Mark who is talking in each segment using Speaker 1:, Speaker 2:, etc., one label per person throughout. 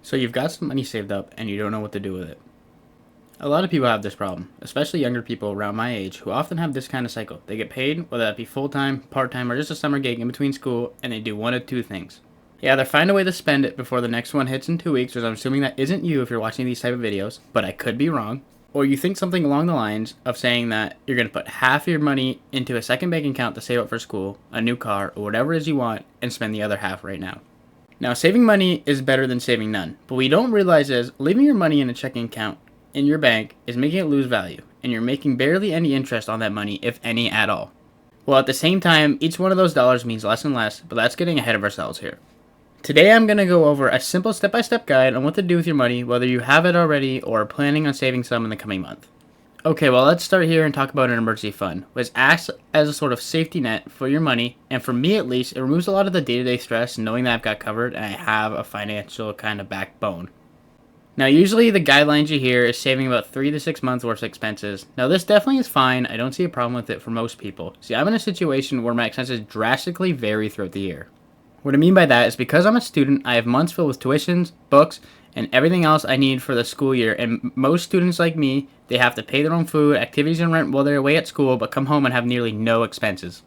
Speaker 1: So you've got some money saved up and you don't know what to do with it. A lot of people have this problem, especially younger people around my age who often have this kind of cycle. They get paid, whether that be full-time, part-time, or just a summer gig in between school, and they do one of two things. They either find a way to spend it before the next one hits in 2 weeks, which I'm assuming that isn't you if you're watching these type of videos, but I could be wrong. Or you think something along the lines of saying that you're going to put half your money into a second bank account to save up for school, a new car, or whatever it is you want, and spend the other half right now. Now, saving money is better than saving none, but what we don't realize is leaving your money in a checking account in your bank is making it lose value, and you're making barely any interest on that money, if any at all. Well, at the same time, each one of those dollars means less and less, but that's getting ahead of ourselves here. Today I'm going to go over a simple step-by-step guide on what to do with your money, whether you have it already or are planning on saving some in the coming month. Okay, well, let's start here and talk about an emergency fund, which acts as a sort of safety net for your money, and for me at least, it removes a lot of the day-to-day stress knowing that I've got covered and I have a financial kind of backbone. Now, usually the guidelines you hear is saving about 3 to 6 months worth of expenses. Now, this definitely is fine. I don't see a problem with it for most people. See, I'm in a situation where my expenses drastically vary throughout the year. What I mean by that is because I'm a student, I have months filled with tuitions, books, and everything else I need for the school year, and most students like me, they have to pay their own food, activities, and rent while they're away at school, but come home and have nearly no expenses.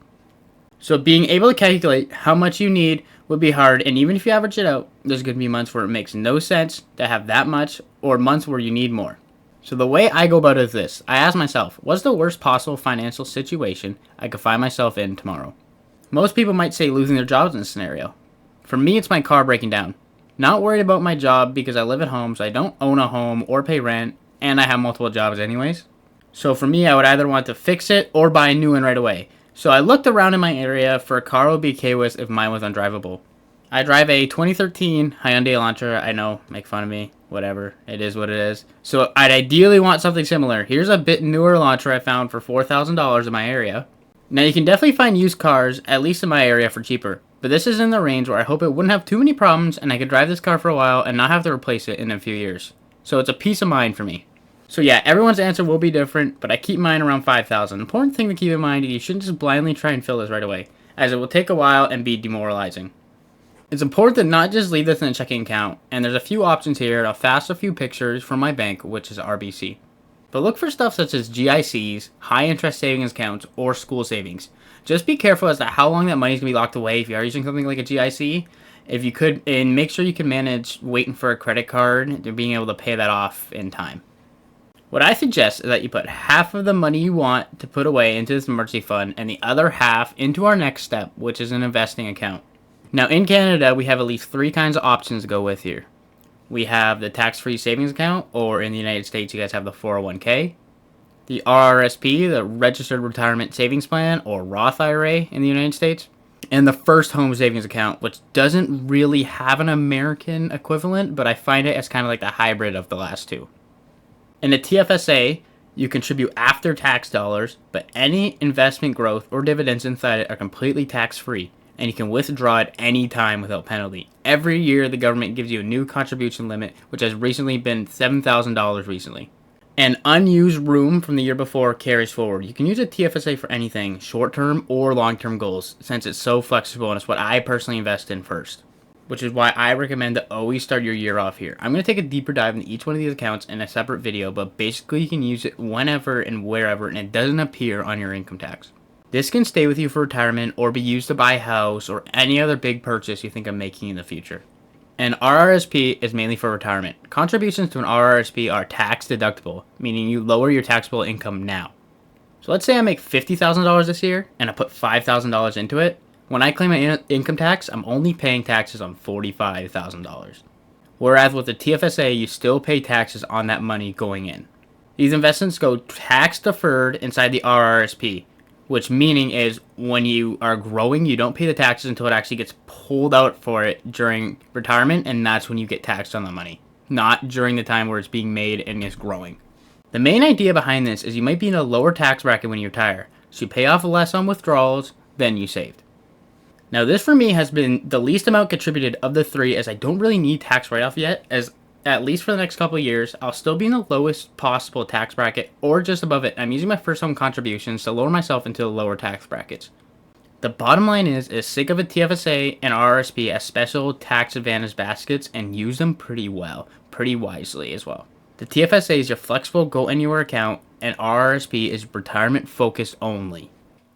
Speaker 1: So being able to calculate how much you need would be hard, and even if you average it out, there's going to be months where it makes no sense to have that much, or months where you need more. So the way I go about it is this. I ask myself, what's the worst possible financial situation I could find myself in tomorrow? Most people might say losing their jobs in this scenario. For me, it's my car breaking down. Not worried about my job because I live at home, so I don't own a home or pay rent, and I have multiple jobs anyways. So for me, I would either want to fix it or buy a new one right away. So I looked around in my area for a car I would be okay with if mine was undrivable. I drive a 2013 Hyundai Elantra. I know, make fun of me, whatever, it is what it is. So I'd ideally want something similar. Here's a bit newer Elantra I found for $4,000 in my area. Now you can definitely find used cars, at least in my area, for cheaper. But this is in the range where I hope it wouldn't have too many problems and I could drive this car for a while and not have to replace it in a few years. So it's a peace of mind for me. So yeah, everyone's answer will be different, but I keep mine around $5,000. Important thing to keep in mind is you shouldn't just blindly try and fill this right away, as it will take a while and be demoralizing. It's important to not just leave this in a checking account, and there's a few options here. I'll fast a few pictures from my bank, which is RBC. But look for stuff such as GICs, high interest savings accounts, or school savings. Just be careful as to how long that money is going to be locked away if you are using something like a GIC. If you could, and make sure you can manage waiting for a credit card and being able to pay that off in time. What I suggest is that you put half of the money you want to put away into this emergency fund and the other half into our next step, which is an investing account. Now in Canada, we have at least 3 kinds of options to go with here. We have the tax-free savings account, or in the United States, you guys have the 401k. The RRSP, the Registered Retirement Savings Plan, or Roth IRA in the United States. And the First Home Savings Account, which doesn't really have an American equivalent, but I find it as kind of like the hybrid of the last two. In the TFSA, you contribute after-tax dollars, but any investment growth or dividends inside it are completely tax-free, and you can withdraw at any time without penalty. Every year, the government gives you a new contribution limit, which has recently been $7,000 recently. And unused room from the year before carries forward. You can use a TFSA for anything, short-term or long-term goals, since it's so flexible and it's what I personally invest in first. Which is why I recommend to always start your year off here. I'm going to take a deeper dive into each one of these accounts in a separate video, but basically you can use it whenever and wherever, and it doesn't appear on your income tax. This can stay with you for retirement or be used to buy a house or any other big purchase you think of making in the future. An RRSP is mainly for retirement. Contributions to an RRSP are tax deductible, meaning you lower your taxable income now. So let's say I make $50,000 this year and I put $5,000 into it. When I claim my income tax, I'm only paying taxes on $45,000. Whereas with the TFSA, you still pay taxes on that money going in. These investments go tax deferred inside the RRSP, which meaning is when you are growing, you don't pay the taxes until it actually gets pulled out for it during retirement, and that's when you get taxed on the money, not during the time where it's being made and is growing. The main idea behind this is you might be in a lower tax bracket when you retire, so you pay off less on withdrawals than you saved. Now this for me has been the least amount contributed of the 3, as I don't really need tax write-off yet, as at least for the next couple of years, I'll still be in the lowest possible tax bracket or just above it. I'm using my first home contributions to lower myself into the lower tax brackets. The bottom line is sick of a TFSA and RRSP as special tax advantage baskets and use them pretty well, pretty wisely as well. The TFSA is your flexible go anywhere account and RRSP is retirement focused only.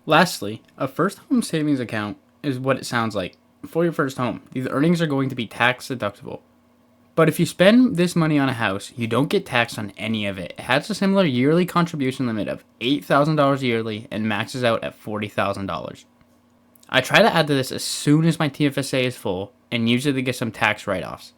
Speaker 1: Lastly, a first home savings account is what it sounds like. For your first home, these earnings are going to be tax deductible. But if you spend this money on a house, you don't get taxed on any of it. It has a similar yearly contribution limit of $8,000 yearly and maxes out at $40,000. I try to add to this as soon as my TFSA is full and usually get some tax write-offs.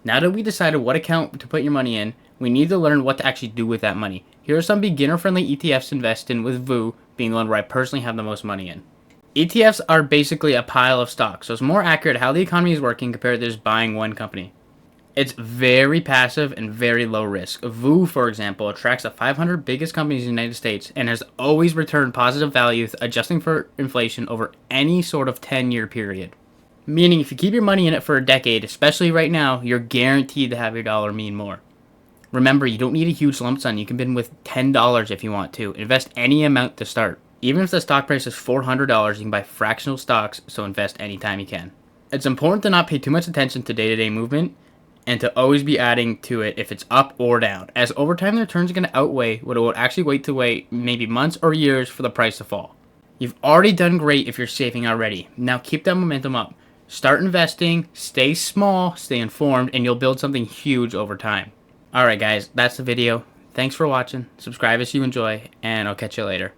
Speaker 1: Now that we decided what account to put your money in, we need to learn what to actually do with that money. Here are some beginner-friendly ETFs to invest in, with VU being the one where I personally have the most money in. ETFs are basically a pile of stocks, so it's more accurate how the economy is working compared to just buying one company. It's very passive and very low risk. VU, for example, tracks the 500 biggest companies in the United States and has always returned positive value, adjusting for inflation over any sort of 10-year period. Meaning if you keep your money in it for a decade, especially right now, you're guaranteed to have your dollar mean more. Remember, you don't need a huge lump sum. You can begin with $10 if you want to. Invest any amount to start. Even if the stock price is $400, you can buy fractional stocks, so invest anytime you can. It's important to not pay too much attention to day-to-day movement and to always be adding to it if it's up or down, as over time the returns are going to outweigh what it will actually wait maybe months or years for the price to fall. You've already done great if you're saving already. Now keep that momentum up. Start investing, stay small, stay informed, and you'll build something huge over time. Alright guys, that's the video. Thanks for watching. Subscribe if you enjoy, and I'll catch you later.